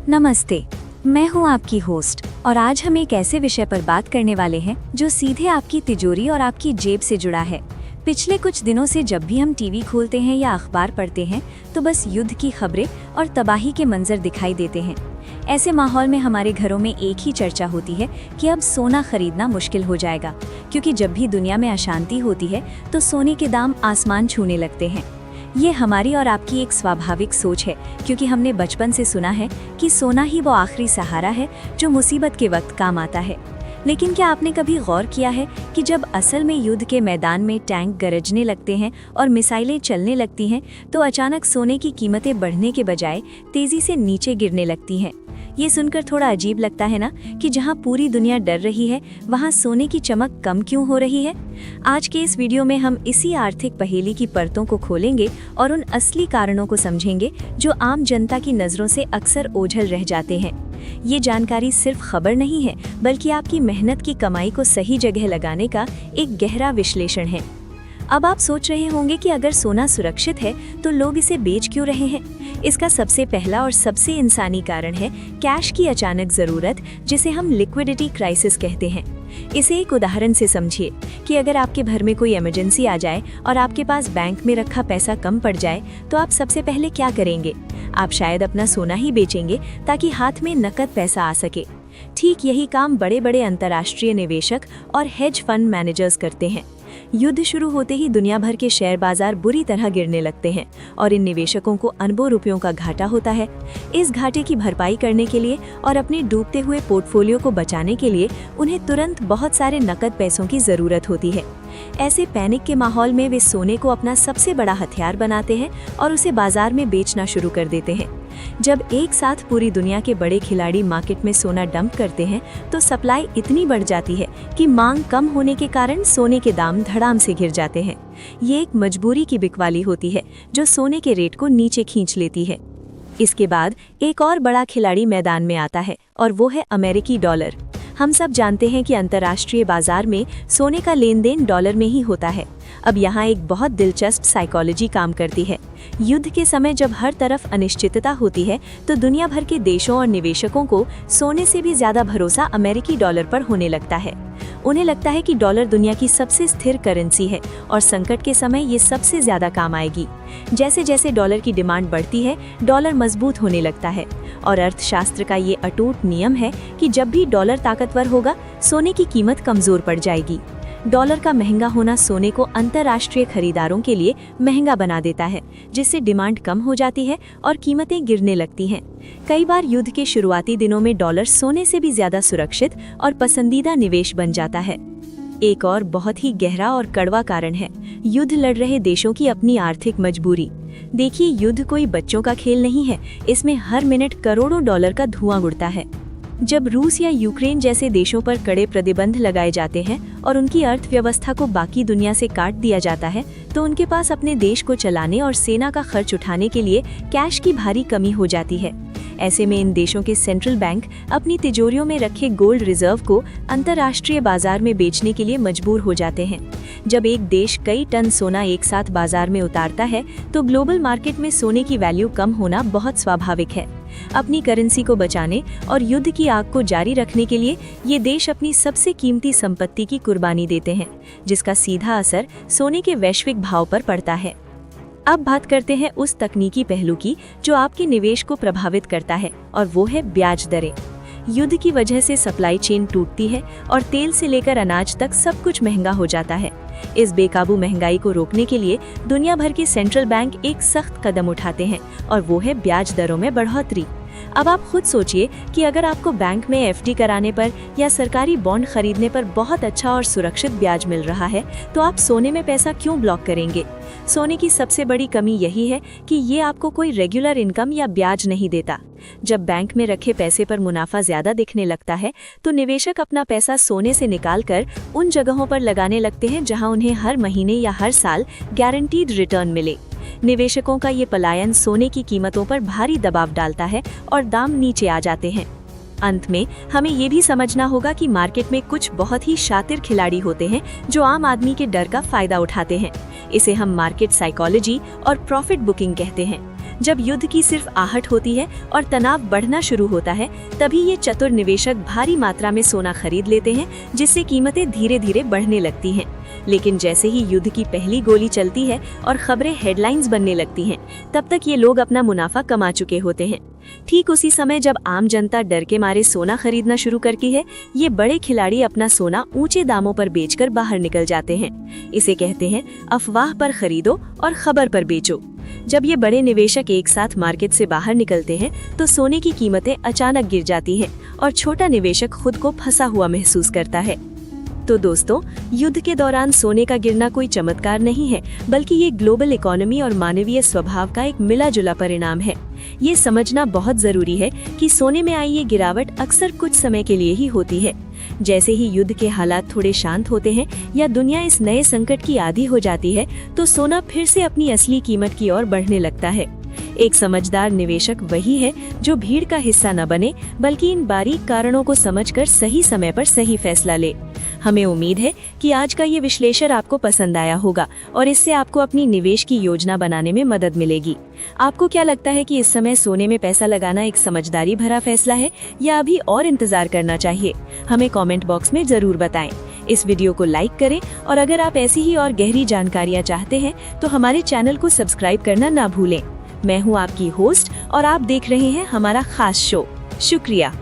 नमस्ते, मैं हूं आपकी होस्ट और आज हम एक ऐसे विषय पर बात करने वाले हैं जो सीधे आपकी तिजोरी और आपकी जेब से जुड़ा है। पिछले कुछ दिनों से जब भी हम टीवी खोलते हैं या अखबार पढ़ते हैं तो बस युद्ध की खबरें और तबाही के मंजर दिखाई देते हैं। ऐसे माहौल में हमारे घरों में एक ही चर्चा होती है कि अब सोना खरीदना मुश्किल हो जाएगा, क्योंकि जब भी दुनिया में अशांति होती है तो सोने के दाम आसमान छूने लगते हैं। ये हमारी और आपकी एक स्वाभाविक सोच है, क्योंकि हमने बचपन से सुना है कि सोना ही वो आखिरी सहारा है जो मुसीबत के वक्त काम आता है। लेकिन क्या आपने कभी गौर किया है कि जब असल में युद्ध के मैदान में टैंक गरजने लगते हैं और मिसाइलें चलने लगती हैं तो अचानक सोने की कीमतें बढ़ने के बजाय तेजी से नीचे गिरने लगती हैं। ये सुनकर थोड़ा अजीब लगता है ना कि जहां पूरी दुनिया डर रही है वहां सोने की चमक कम क्यों हो रही है। आज के इस वीडियो में हम इसी आर्थिक पहेली की परतों को खोलेंगे और उन असली कारणों को समझेंगे जो आम जनता की नज़रों से अक्सर ओझल रह जाते हैं। ये जानकारी सिर्फ खबर नहीं है, बल्कि आपकी मेहनत की कमाई को सही जगह लगाने का एक गहरा विश्लेषण है। अब आप सोच रहे होंगे कि अगर सोना सुरक्षित है तो लोग इसे बेच क्यों रहे हैं। इसका सबसे पहला और सबसे इंसानी कारण है कैश की अचानक ज़रूरत, जिसे हम लिक्विडिटी क्राइसिस कहते हैं। इसे एक उदाहरण से समझिए कि अगर आपके घर में कोई इमरजेंसी आ जाए और आपके पास बैंक में रखा पैसा कम पड़ जाए तो आप सबसे पहले क्या करेंगे? आप शायद अपना सोना ही बेचेंगे ताकि हाथ में नकद पैसा आ सके। ठीक यही काम बड़े बड़े अंतर्राष्ट्रीय निवेशक और हेज फंड मैनेजर्स करते हैं। युद्ध शुरू होते ही दुनिया भर के शेयर बाजार बुरी तरह गिरने लगते हैं और इन निवेशकों को अरबों रुपयों का घाटा होता है। इस घाटे की भरपाई करने के लिए और अपने डूबते हुए पोर्टफोलियो को बचाने के लिए उन्हें तुरंत बहुत सारे नकद पैसों की ज़रूरत होती है। ऐसे पैनिक के माहौल में वे सोने को अपना सबसे बड़ा हथियार बनाते हैं और उसे बाजार में बेचना शुरू कर देते हैं। जब एक साथ पूरी दुनिया के बड़े खिलाड़ी मार्केट में सोना डंप करते हैं तो सप्लाई इतनी बढ़ जाती है कि मांग कम होने के कारण सोने के दाम धड़ाम से गिर जाते हैं। ये एक मजबूरी की बिकवाली होती है जो सोने के रेट को नीचे खींच लेती है। इसके बाद एक और बड़ा खिलाड़ी मैदान में आता है और वो है अमेरिकी डॉलर। हम सब जानते हैं कि अंतर्राष्ट्रीय बाजार में सोने का लेन देन डॉलर में ही होता है। अब यहाँ एक बहुत दिलचस्प साइकोलॉजी काम करती है। युद्ध के समय जब हर तरफ अनिश्चितता होती है तो दुनिया भर के देशों और निवेशकों को सोने से भी ज्यादा भरोसा अमेरिकी डॉलर पर होने लगता है। उन्हें लगता है कि डॉलर दुनिया की सबसे स्थिर करेंसी है और संकट के समय ये सबसे ज्यादा काम आएगी। जैसे जैसे डॉलर की डिमांड बढ़ती है, डॉलर मजबूत होने लगता है और अर्थशास्त्र का ये अटूट नियम है कि जब भी डॉलर ताकतवर होगा, सोने की कीमत कमजोर पड़ जाएगी। डॉलर का महंगा होना सोने को अंतर्राष्ट्रीय खरीदारों के लिए महंगा बना देता है, जिससे डिमांड कम हो जाती है और कीमतें गिरने लगती हैं। कई बार युद्ध के शुरुआती दिनों में डॉलर सोने से भी ज्यादा सुरक्षित और पसंदीदा निवेश बन जाता है। एक और बहुत ही गहरा और कड़वा कारण है युद्ध लड़ रहे देशों की अपनी आर्थिक मजबूरी। देखिए, युद्ध कोई बच्चों का खेल नहीं है। इसमें हर मिनट करोड़ों डॉलर का धुआं उड़ता है। जब रूस या यूक्रेन जैसे देशों पर कड़े प्रतिबंध लगाए जाते हैं और उनकी अर्थव्यवस्था को बाकी दुनिया से काट दिया जाता है तो उनके पास अपने देश को चलाने और सेना का खर्च उठाने के लिए कैश की भारी कमी हो जाती है। ऐसे में इन देशों के सेंट्रल बैंक अपनी तिजोरियों में रखे गोल्ड रिजर्व को अंतर्राष्ट्रीय बाजार में बेचने के लिए मजबूर हो जाते हैं। जब एक देश कई टन सोना एक साथ बाजार में उतारता है तो ग्लोबल मार्केट में सोने की वैल्यू कम होना बहुत स्वाभाविक है। अपनी करेंसी को बचाने और युद्ध की आग को जारी रखने के लिए ये देश अपनी सबसे कीमती संपत्ति की कुर्बानी देते हैं, जिसका सीधा असर सोने के वैश्विक भाव पर पड़ता है। अब बात करते हैं उस तकनीकी पहलू की जो आपके निवेश को प्रभावित करता है, और वो है ब्याज दरें। युद्ध की वजह से सप्लाई चेन टूटती है और तेल से लेकर अनाज तक सब कुछ महंगा हो जाता है। इस बेकाबू महंगाई को रोकने के लिए दुनिया भर के सेंट्रल बैंक एक सख्त कदम उठाते हैं और वो है ब्याज दरों में बढ़ोतरी। अब आप खुद सोचिए कि अगर आपको बैंक में एफडी कराने पर या सरकारी बॉन्ड खरीदने पर बहुत अच्छा और सुरक्षित ब्याज मिल रहा है तो आप सोने में पैसा क्यों ब्लॉक करेंगे? सोने की सबसे बड़ी कमी यही है कि ये आपको कोई रेगुलर इनकम या ब्याज नहीं देता। जब बैंक में रखे पैसे पर मुनाफा ज्यादा दिखने लगता है तो निवेशक अपना पैसा सोने से निकालकर उन जगहों पर लगाने लगते हैं जहां उन्हें हर महीने या हर साल गारंटीड रिटर्न मिले। निवेशकों का ये पलायन सोने की कीमतों पर भारी दबाव डालता है और दाम नीचे आ जाते हैं। अंत में हमें ये भी समझना होगा कि मार्केट में कुछ बहुत ही शातिर खिलाड़ी होते हैं जो आम आदमी के डर का फायदा उठाते हैं। इसे हम मार्केट साइकोलॉजी और प्रॉफिट बुकिंग कहते हैं। जब युद्ध की सिर्फ आहट होती है और तनाव बढ़ना शुरू होता है, तभी ये चतुर निवेशक भारी मात्रा में सोना खरीद लेते हैं, जिससे कीमतें धीरे धीरे बढ़ने लगती हैं। लेकिन जैसे ही युद्ध की पहली गोली चलती है और खबरें हेडलाइंस बनने लगती हैं, तब तक ये लोग अपना मुनाफा कमा चुके होते हैं। ठीक उसी समय जब आम जनता डर के मारे सोना खरीदना शुरू करती है, ये बड़े खिलाड़ी अपना सोना ऊंचे दामों पर बेचकर बाहर निकल जाते हैं। इसे कहते हैं अफवाह पर खरीदो और खबर पर बेचो। जब ये बड़े निवेशक एक साथ मार्केट से बाहर निकलते हैं, तो सोने की कीमतें अचानक गिर जाती हैं और छोटा निवेशक खुद को फंसा हुआ महसूस करता है। तो दोस्तों, युद्ध के दौरान सोने का गिरना कोई चमत्कार नहीं है, बल्कि ये ग्लोबल इकोनॉमी और मानवीय स्वभाव का एक मिला जुला परिणाम है। ये समझना बहुत जरूरी है कि सोने में आई ये गिरावट अक्सर कुछ समय के लिए ही होती है। जैसे ही युद्ध के हालात थोड़े शांत होते हैं या दुनिया इस नए संकट की आदी हो जाती है, तो सोना फिर से अपनी असली कीमत की ओर बढ़ने लगता है। एक समझदार निवेशक वही है जो भीड़ का हिस्सा न बने, बल्कि इन बारीक कारणों को समझकर सही समय पर सही फैसला ले। हमें उम्मीद है कि आज का ये विश्लेषण आपको पसंद आया होगा और इससे आपको अपनी निवेश की योजना बनाने में मदद मिलेगी। आपको क्या लगता है कि इस समय सोने में पैसा लगाना एक समझदारी भरा फैसला है या अभी और इंतजार करना चाहिए? हमें कमेंट बॉक्स में जरूर बताएं। इस वीडियो को लाइक करें और अगर आप ऐसी ही और गहरी जानकारियाँ चाहते हैं तो हमारे चैनल को सब्सक्राइब करना ना भूलें। मैं हूँ आपकी होस्ट और आप देख रहे हैं हमारा खास शो। शुक्रिया।